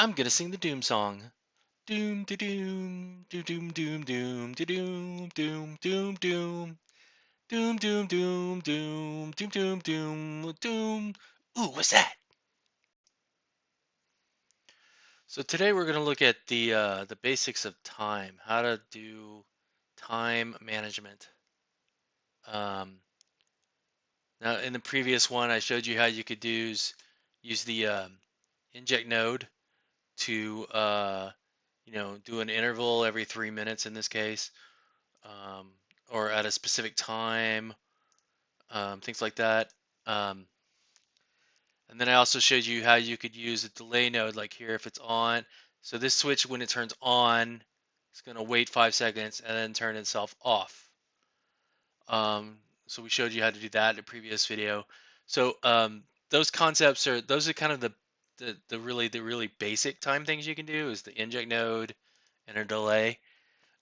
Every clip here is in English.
I'm gonna sing the Doom song. Doom de doom, doom doom doom doom de doom doom doom doom doom doom doom doom doom doom doom doom. Ooh, what's that? So today we're gonna look at the basics of time, how to do time management. Um, Now in the previous one, I showed you how you could use the inject node to do an interval every 3 minutes in this case, um, or at a specific time, things like that. Um, and then I also showed you how you could use a delay node, like here if it's on. So this switch, when it turns on, it's going to wait 5 seconds and then turn itself off. So we showed you how to do that in a previous video. So those are kind of the really basic time things you can do is the inject node and a delay.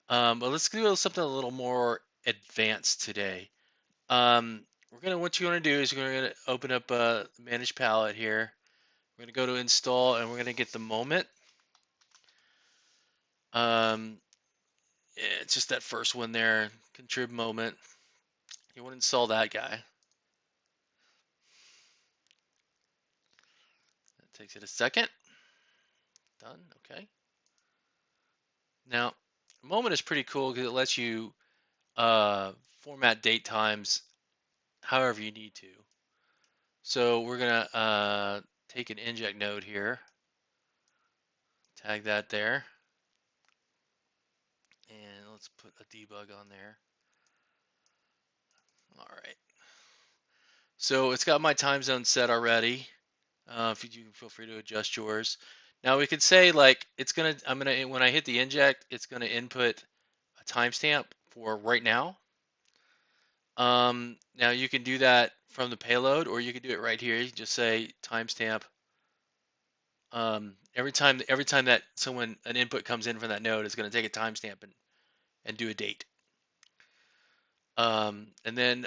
But let's do something a little more advanced today. What you want to do is we're gonna open up a manage palette here. We're gonna go to install and we're gonna get the moment. Um, it's just that first one there, contrib moment. You want to install that guy. That takes it a second. Done. Okay. Now, moment is pretty cool because it lets you format date times however you need to. So we're gonna take an inject node here, tag that there, and let's put a debug on there. All right. So it's got my time zone set already. If you feel free to adjust yours. Now we could say like when I hit the inject, it's gonna input a timestamp for right now. Now you can do that from the payload, or you can do it right here. You can just say timestamp. Every time that an input comes in from that node, it's going to take a timestamp and do a date. And then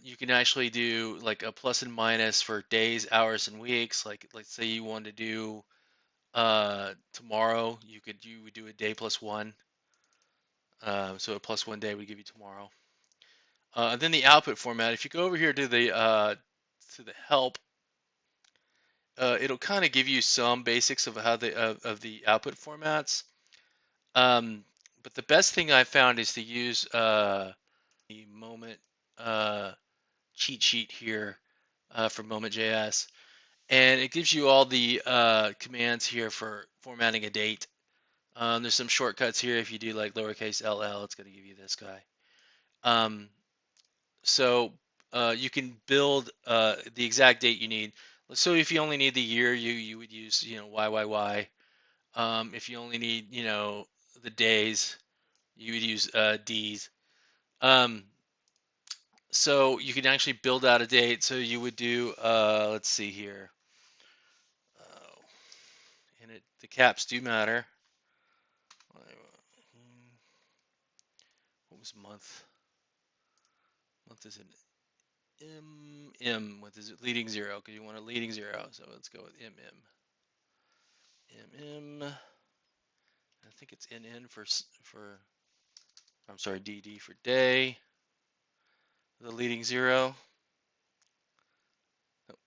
you can actually do like a plus and minus for days, hours, and weeks. Like let's say you want to do tomorrow, you would do a day plus one. So a plus 1 day would give you tomorrow. And then the output format. If you go over here to the help, it'll kind of give you some basics of how of the output formats. But the best thing I found is to use the moment cheat sheet here for Moment.js, and it gives you all the commands here for formatting a date. There's some shortcuts here. If you do like lowercase ll, it's going to give you this guy. So you can build the exact date you need. So if you only need the year, you would use YYY. If you only need the days, you would use D's. So you can actually build out a date. So you would do let's see here. And the caps do matter. What was month? Month is an M. What is it? Leading zero, because you want a leading zero. So let's go with MM. I think it's NN for. I'm sorry, DD for day. The leading zero. Oh,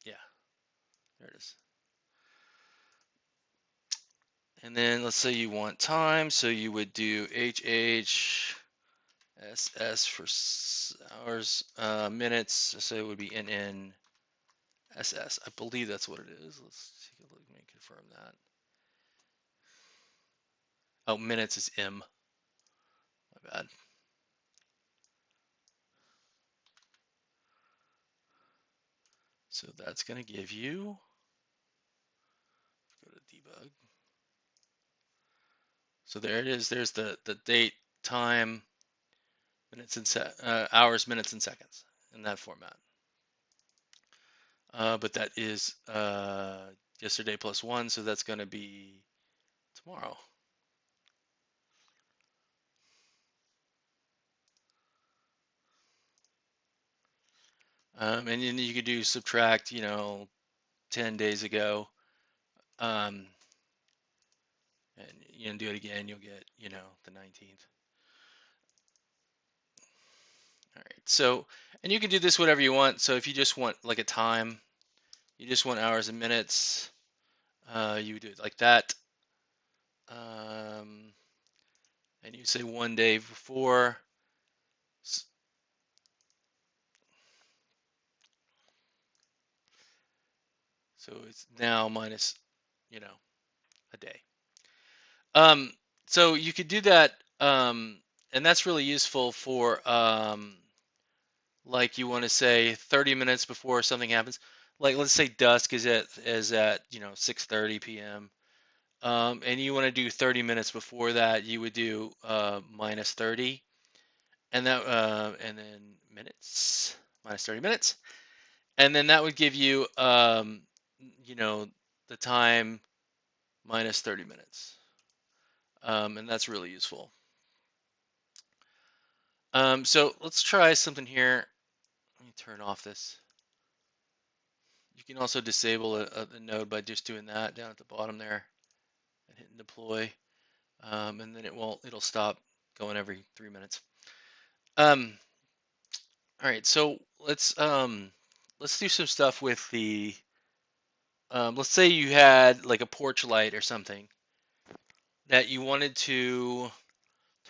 yeah, there it is. And then let's say you want time, so you would do HH SS for hours, minutes. So it would be NN SS. I believe that's what it is. Let's take a look. Let me confirm that. Oh, minutes is M. My bad. So that's going to give you, go to debug. So there it is. There's the date, time, minutes and hours, minutes and seconds in that format. But that is yesterday plus one, so that's going to be tomorrow. And then you could do subtract, 10 days ago. And do it again, you'll get, the 19th. All right. So, and you can do this whatever you want. So if you just want like a time, you just want hours and minutes, you would do it like that. And you say 1 day before. So it's now minus, a day. So you could do that, and that's really useful for like you want to say 30 minutes before something happens. Like let's say dusk is at 6:30 p.m. And you want to do 30 minutes before that, you would do minus 30, and then minutes minus 30 minutes, and then that would give you the time minus 30 minutes, and that's really useful. So let's try something here. Let me turn off this. You can also disable a node by just doing that down at the bottom there and hitting deploy, and then it'll stop going every 3 minutes. All right, so let's do some stuff with the. Let's say you had like a porch light or something that you wanted to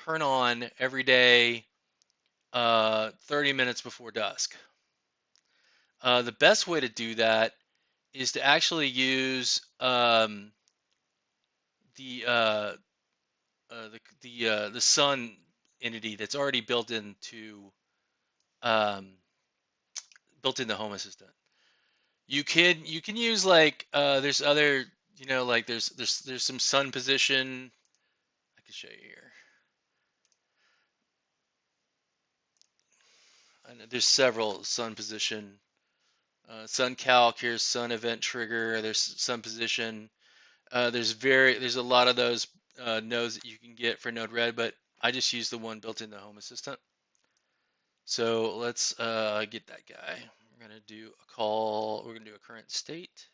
turn on every day, 30 minutes before dusk. The best way to do that is to actually use the the sun entity that's already um, built into Home Assistant. You can use like there's other like there's some sun position. I can show you here. And there's several sun position. Sun calc, here's sun event trigger. There's sun position. There's a lot of those nodes that you can get for Node Red, but I just use the one built into Home Assistant. So let's get that guy. We're gonna do a call. We're gonna do a current state,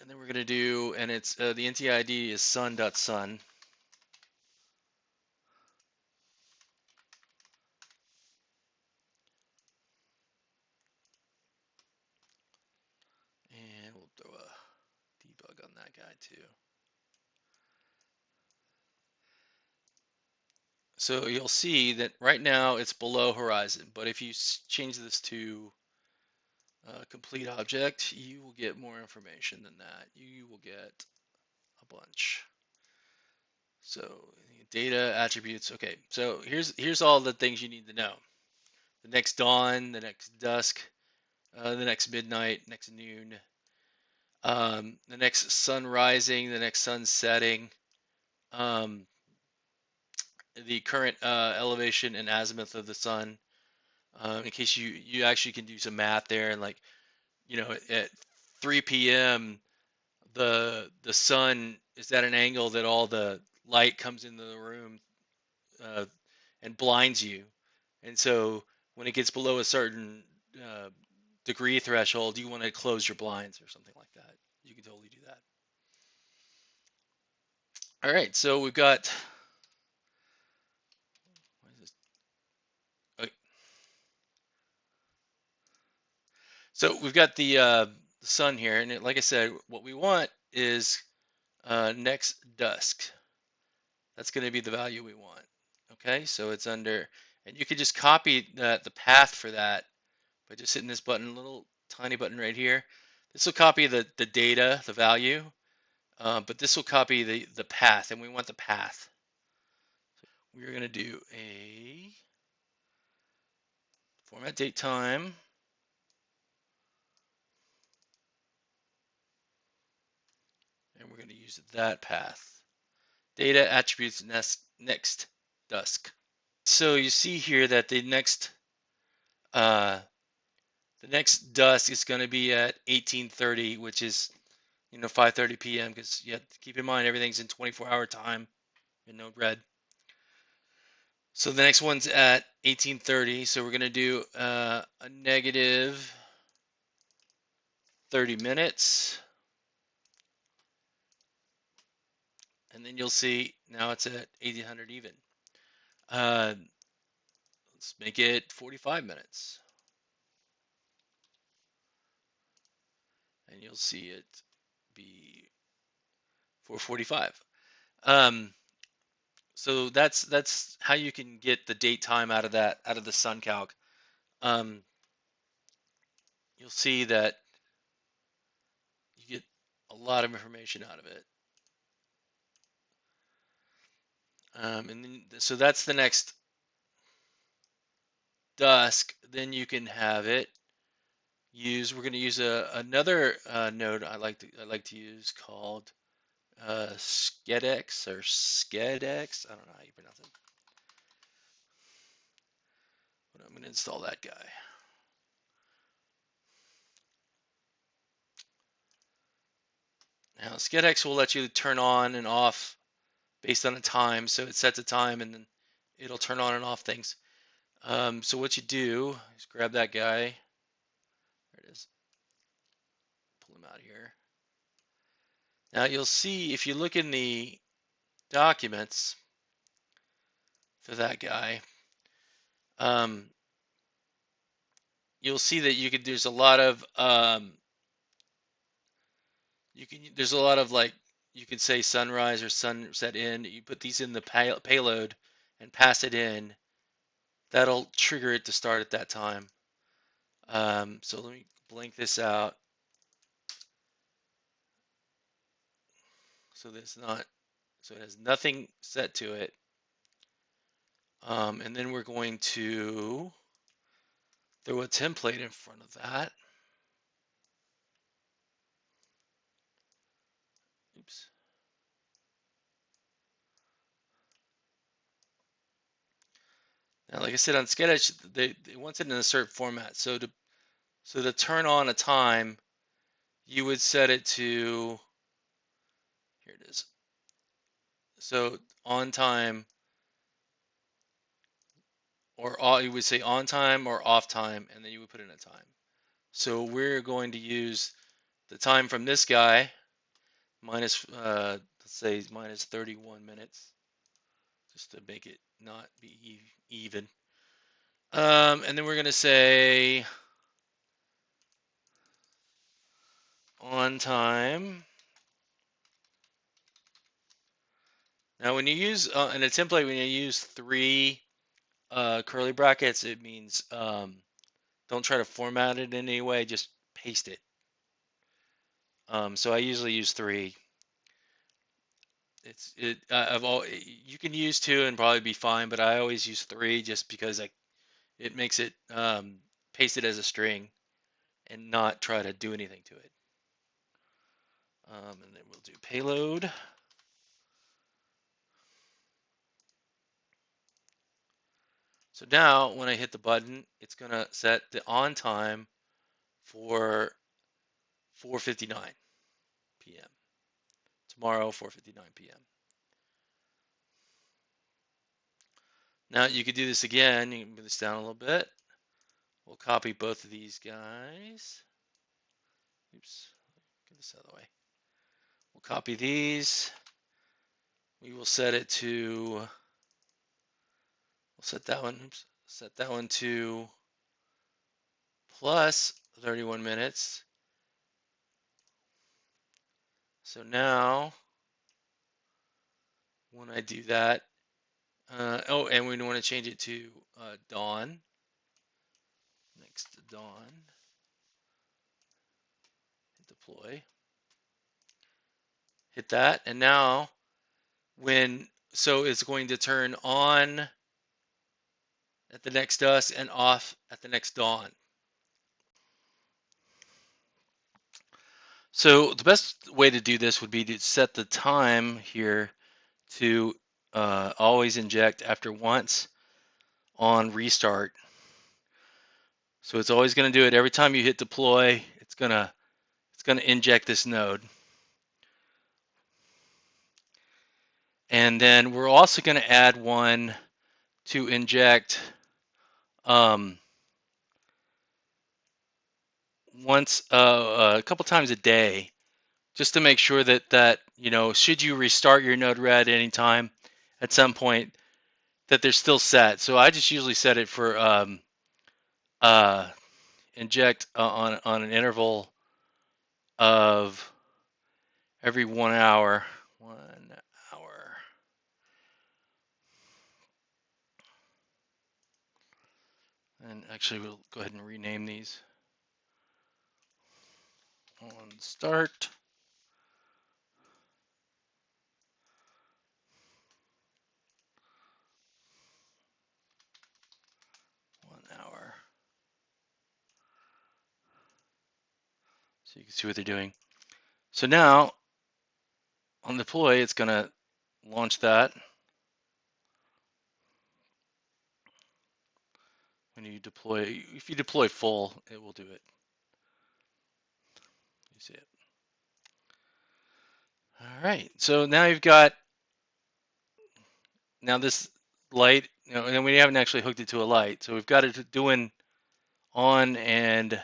and then we're gonna do, and it's the entity ID is sun.sun. And we'll throw a debug on that guy too. So you'll see that right now it's below horizon, but if you change this to complete object, you will get more information than that. You will get a bunch. So data attributes. Okay, so here's all the things you need to know. The next dawn, the next dusk, the next midnight, next noon, the next sun rising, the next sun setting, um, the current elevation and azimuth of the sun. In case you actually can do some math there, and like at 3 p.m. the sun is at an angle that all the light comes into the room uh, and blinds you, and so when it gets below a certain degree threshold, you want to close your blinds or something like that. You can totally do that. All right, so we've got. What is this? Okay. So we've got the sun here, and like I said, what we want is next dusk. That's going to be the value we want. Okay, so it's under, and you could just copy the path for that by just hitting this button, little tiny button right here. This will copy the data, the value, but this will copy the path, and we want the path. So we're going to do a format date time. And we're going to use that path. Data attributes next dusk. So you see here that uh, the next dusk is going to be at 1830, which is 5:30 p.m. because you have to keep in mind everything's in 24-hour time in Node Red. So the next one's at 1830. So we're going to do a negative 30 minutes. And then you'll see now it's at 1800 even. Let's make it 45 minutes. And you'll see it be 4:45. So that's how you can get the date time out of the sun calc. You'll see that you get a lot of information out of it. And then, so that's the next Dusk. Then you can have it use. We're going to use another node I like to use called Skedex or Skedex. I don't know how you pronounce it. But I'm going to install that guy. Now Skedex will let you turn on and off based on a time. So it sets a time and then it'll turn on and off things. So what you do is grab that guy. There it is. Pull him out here. Now you'll see if you look in the documents for that guy, you'll see that you could. There's a lot of There's a lot of like you could say sunrise or sunset in. You put these in the payload and pass it in. That'll trigger it to start at that time. So let me blank this out. So it has nothing set to it. And then we're going to throw a template in front of that. Oops. Now, like I said on Skedex, they want it in a certain format. So to turn on a time, you would set it to, here it is. So on time, or you would say on time or off time, and then you would put in a time. So we're going to use the time from this guy, minus, let's say minus 31 minutes, just to make it not be even. And then we're going to say on time. Now, when you use in a template, when you use 3 curly brackets, it means don't try to format it in any way, just paste it. So I usually use 3. You can use 2 and probably be fine, but I always use 3 just because it makes it paste it as a string and not try to do anything to it. And then we'll do payload. So now when I hit the button, it's going to set the on time for 4:59 p.m. Tomorrow, 4:59 p.m. Now you could do this again. You can move this down a little bit. We'll copy both of these guys. Oops, get this out of the way. We'll copy these. We will set it to, we'll set that one, oops, set that one to plus 31 minutes. So now, when I do that, oh, and we want to change it to dawn. Next to dawn. Hit deploy. Hit that, and now so it's going to turn on at the next dusk and off at the next dawn. So the best way to do this would be to set the time here to always inject after once on restart. So it's always going to do it every time you hit deploy. It's gonna inject this node. And then we're also going to add one to inject once a couple times a day, just to make sure that should you restart your node red anytime at some point, that they're still set. So I just usually set it for inject on an interval of every 1 hour. 1 hour. And actually, we'll go ahead and rename these. On start. 1 hour. So you can see what they're doing. So now on deploy, it's going to launch that. When you deploy, if you deploy full, it will do it. You see it. All right. So now you've got this light, and we haven't actually hooked it to a light. So we've got it doing on and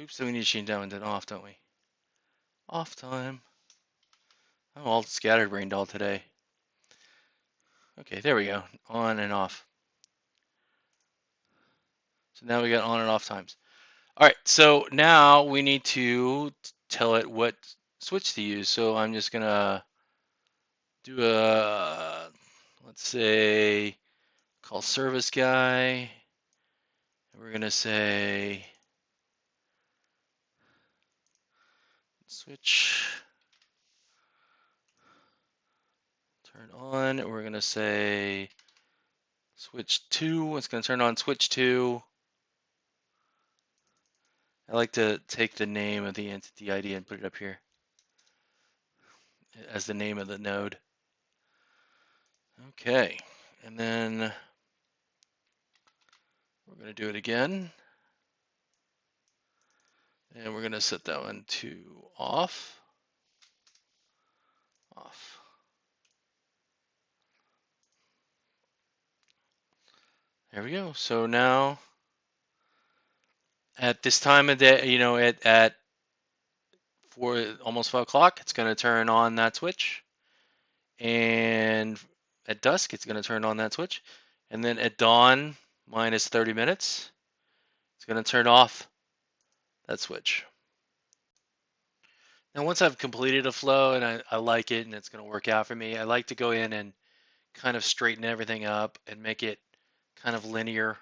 oops, so we need to change that one to off, don't we? Off time. I'm all scatterbrained all today. Okay, there we go. On and off. So now we got on and off times. All right, so now we need to tell it what switch to use. So I'm just gonna do a, let's say, call service guy. And we're gonna say switch turn on. We're gonna say switch 2. It's gonna turn on switch 2. I like to take the name of the entity ID and put it up here as the name of the node. Okay, and then we're going to do it again. And we're going to set that one to off. Off. There we go. So now at this time of day, at almost 5 o'clock, it's going to turn on that switch. And at dusk, it's going to turn on that switch. And then at dawn, minus 30 minutes, it's going to turn off that switch. Now, once I've completed a flow and I like it and it's going to work out for me, I like to go in and kind of straighten everything up and make it kind of linear,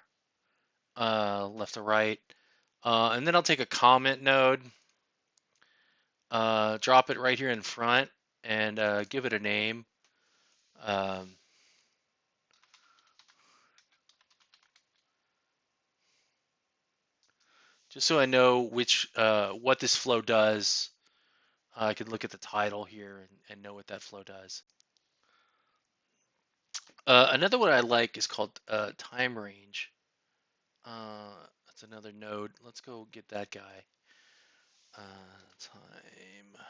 left to right. And then I'll take a comment node, drop it right here in front, and give it a name. Just so I know what this flow does. I could look at the title here and know what that flow does. Another one I like is called time range. That's another node. Let's go get that guy. Time. I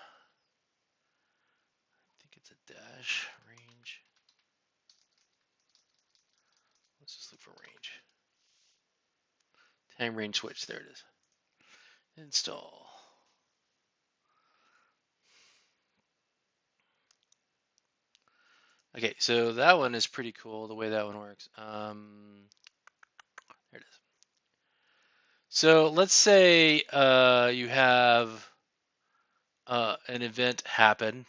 think it's a dash range. Let's just look for range. Time range switch. There it is. Install. Okay, so that one is pretty cool, the way that one works. There it is. So let's say you have an event happen.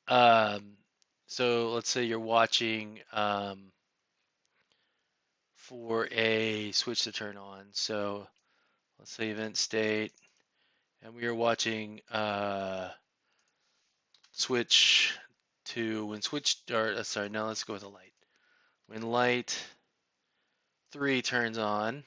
So let's say you're watching for a switch to turn on. So let's say event state, and we are watching switch to when switch, or sorry, no, let's go with a light. When light 3 turns on,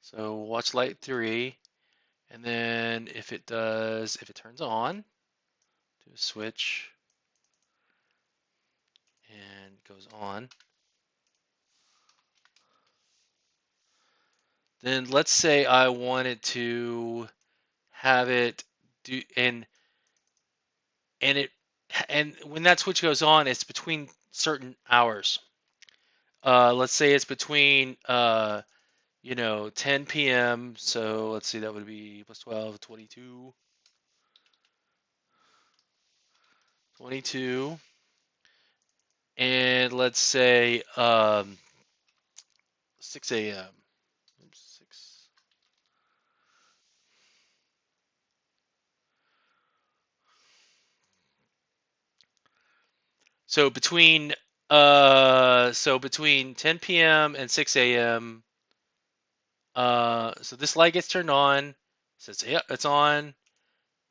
so watch light 3, and then if it turns on, do a switch, and goes on. Then let's say I wanted to have it do and it and when that switch goes on, it's between certain hours. Let's say it's between 10 p.m. So let's see, that would be plus 12, 22, 22, and let's say 6 a.m. Oops, 6. So between 10 p.m. and 6 a.m. So this light gets turned on. Says yeah, it's on.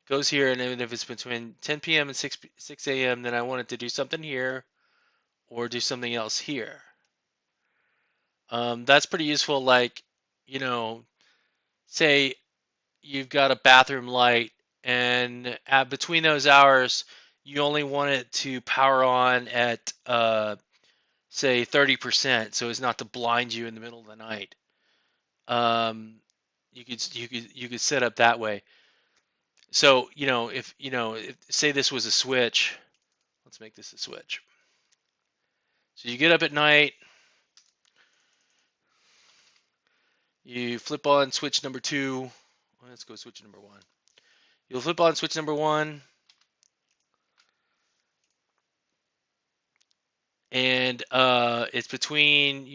Goes here, and then if it's between 10 p.m. and 6 a.m., then I want it to do something here or do something else here. That's pretty useful. Like, you know, say you've got a bathroom light, and between those hours, you only want it to power on at say 30%, so as not to blind you in the middle of the night. You could set up that way. So if say this was a switch, let's make this a switch. So you get up at night, you flip on switch number 2. Let's go switch number 1. You'll flip on switch number 1, and it's between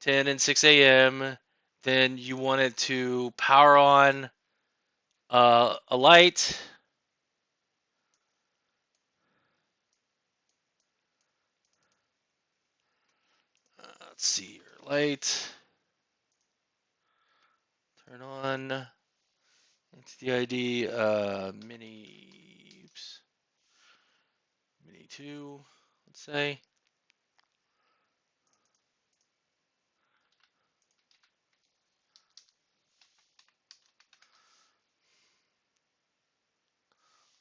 10 and 6 a.m. Then you want it to power on a light. Let's see your light. Turn on entity ID mini 2, let's say.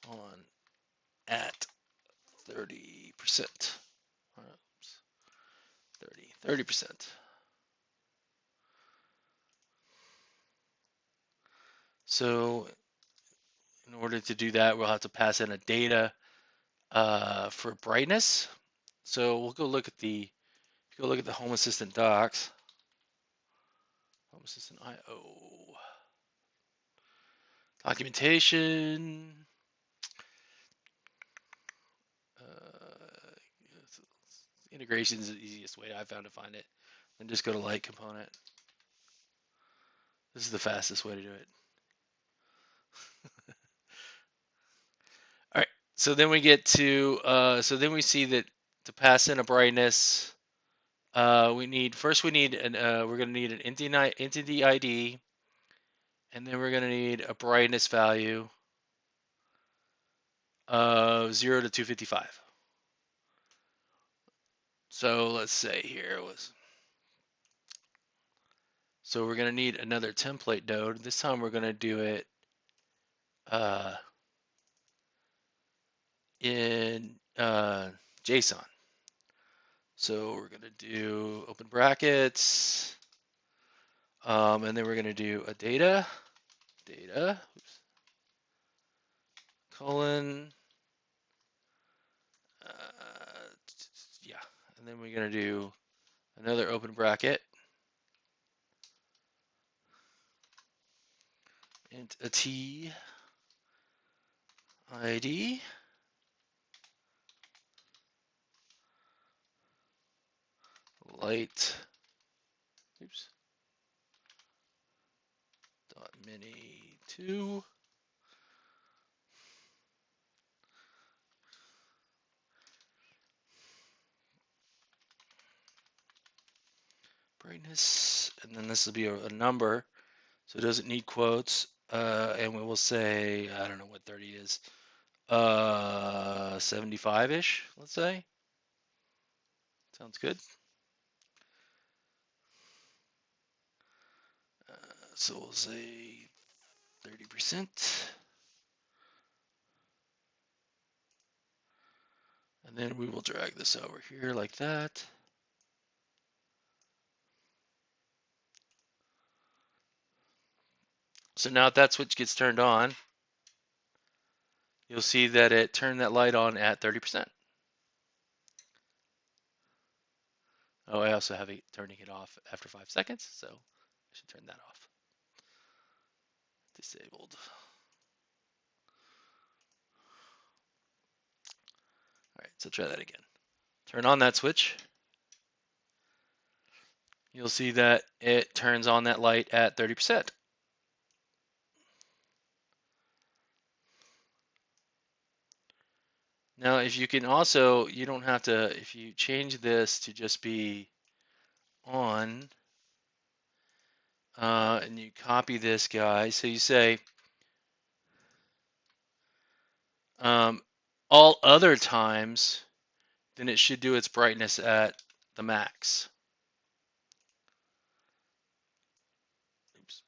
On at 30%. Oops, 30%. So in order to do that, we'll have to pass in a data for brightness. So we'll go look at the Home Assistant docs. Home Assistant IO documentation. Integration is the easiest way I found to find it. Then just go to light component. This is the fastest way to do it. All right. So then we get to then we see that to pass in a brightness, we're gonna need an entity ID, and then we're gonna need a brightness value of 0 to 255. So let's say here was. So we're gonna need another template node. This time we're gonna do it in JSON. So we're gonna do open brackets, and then we're gonna do a data, oops, colon, yeah, and then we're gonna do another open bracket, entity ID, light, oops, dot mini 2. Brightness, and then this will be a number, so it doesn't need quotes, and we will say, I don't know what 30 is, 75-ish, let's say. Sounds good. So we'll say 30%. And then we will drag this over here like that. So now if that switch gets turned on, you'll see that it turned that light on at 30%. Oh, I also have it turning it off after 5 seconds, so I should turn that off. Disabled. All right, so try that again. Turn on that switch. You'll see that it turns on that light at 30%. Now, if you can also, you don't have to, if you change this to just be on, and you copy this guy, so you say, um, all other times, then it should do its brightness at the max. Oops.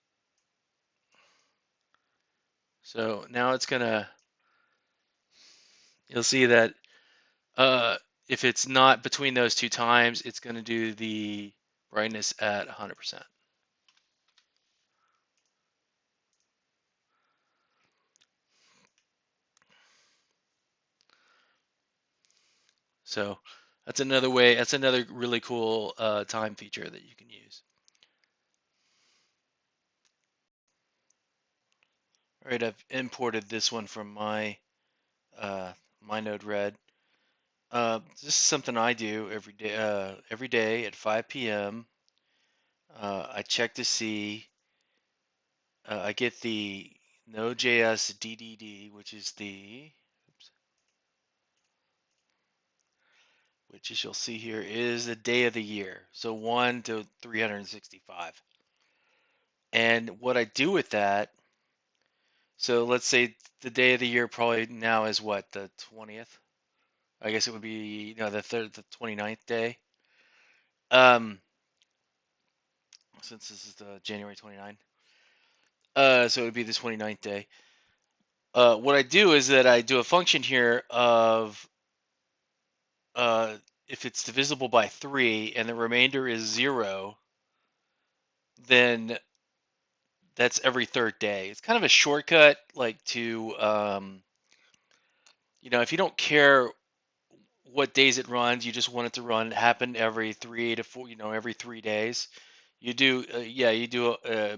So now it's gonna, you'll see that if it's not between those two times, it's gonna do the brightness at 100%. So that's another way, that's another really cool time feature that you can use. All right, I've imported this one from my node red. This is something I do every day at 5 p.m. I check to see, I get the Node.js DDD, which is the, oops, which as you'll see here is the day of the year. So 1 to 365. And what I do with that, so let's say the day of the year probably now is what, the 20th? I guess it would be, the 29th day. Since this is the January 29th. So it would be the 29th day. What I do is that I do a function here of uh, if it's divisible by 3 and the remainder is 0, then that's every third day. It's kind of a shortcut, like to, if you don't care what days it runs, you just want it to happen every 3 to 4, every 3 days. You do,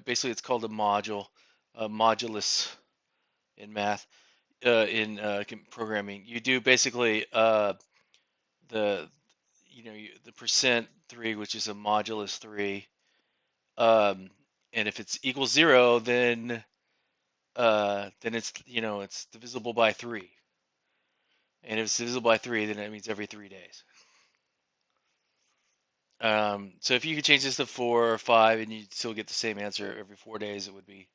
basically it's called a module, a modulus in math, in programming. You do basically the, the percent 3, which is a modulus 3. And if it's equals 0, then it's divisible by 3. And if it's divisible by 3, then that means every 3 days. So if you could change this to 4 or 5 and you still get the same answer every 4 days, it would be,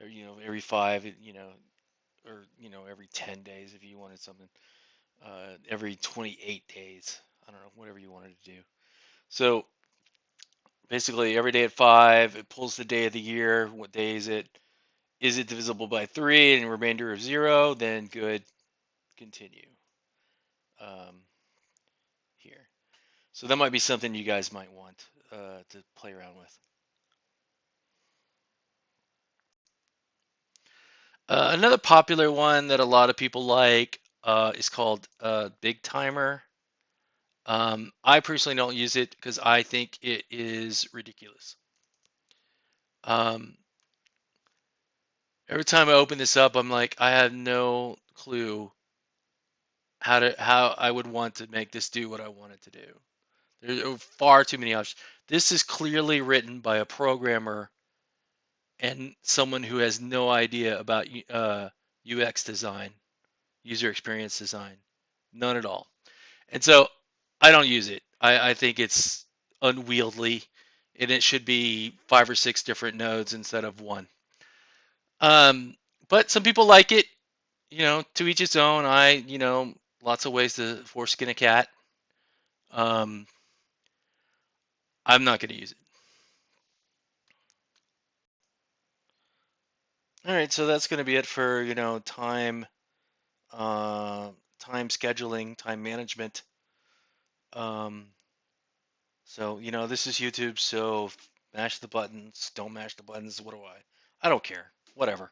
or, every 5, or, every 10 days if you wanted something, every 28 days. I don't know, whatever you wanted to do. So basically every day at 5, it pulls the day of the year. What day is it? Is it divisible by 3 and remainder of 0? Then good, continue here. So that might be something you guys might want to play around with. Another popular one that a lot of people like is called Big Timer. I personally don't use it because I think it is ridiculous. Every time I open this up, I'm like, I have no clue how I would want to make this do what I want it to do. There are far too many options. This is clearly written by a programmer and someone who has no idea about UX design, user experience design, none at all. And so I don't use it. I think it's unwieldy, and it should be 5 or 6 different nodes instead of one. But some people like it. To each its own. Lots of ways to foreskin a cat. I'm not going to use it. All right, so that's going to be it for time, time scheduling, time management. So this is YouTube, so mash the buttons, don't mash the buttons. What do I? I don't care. Whatever.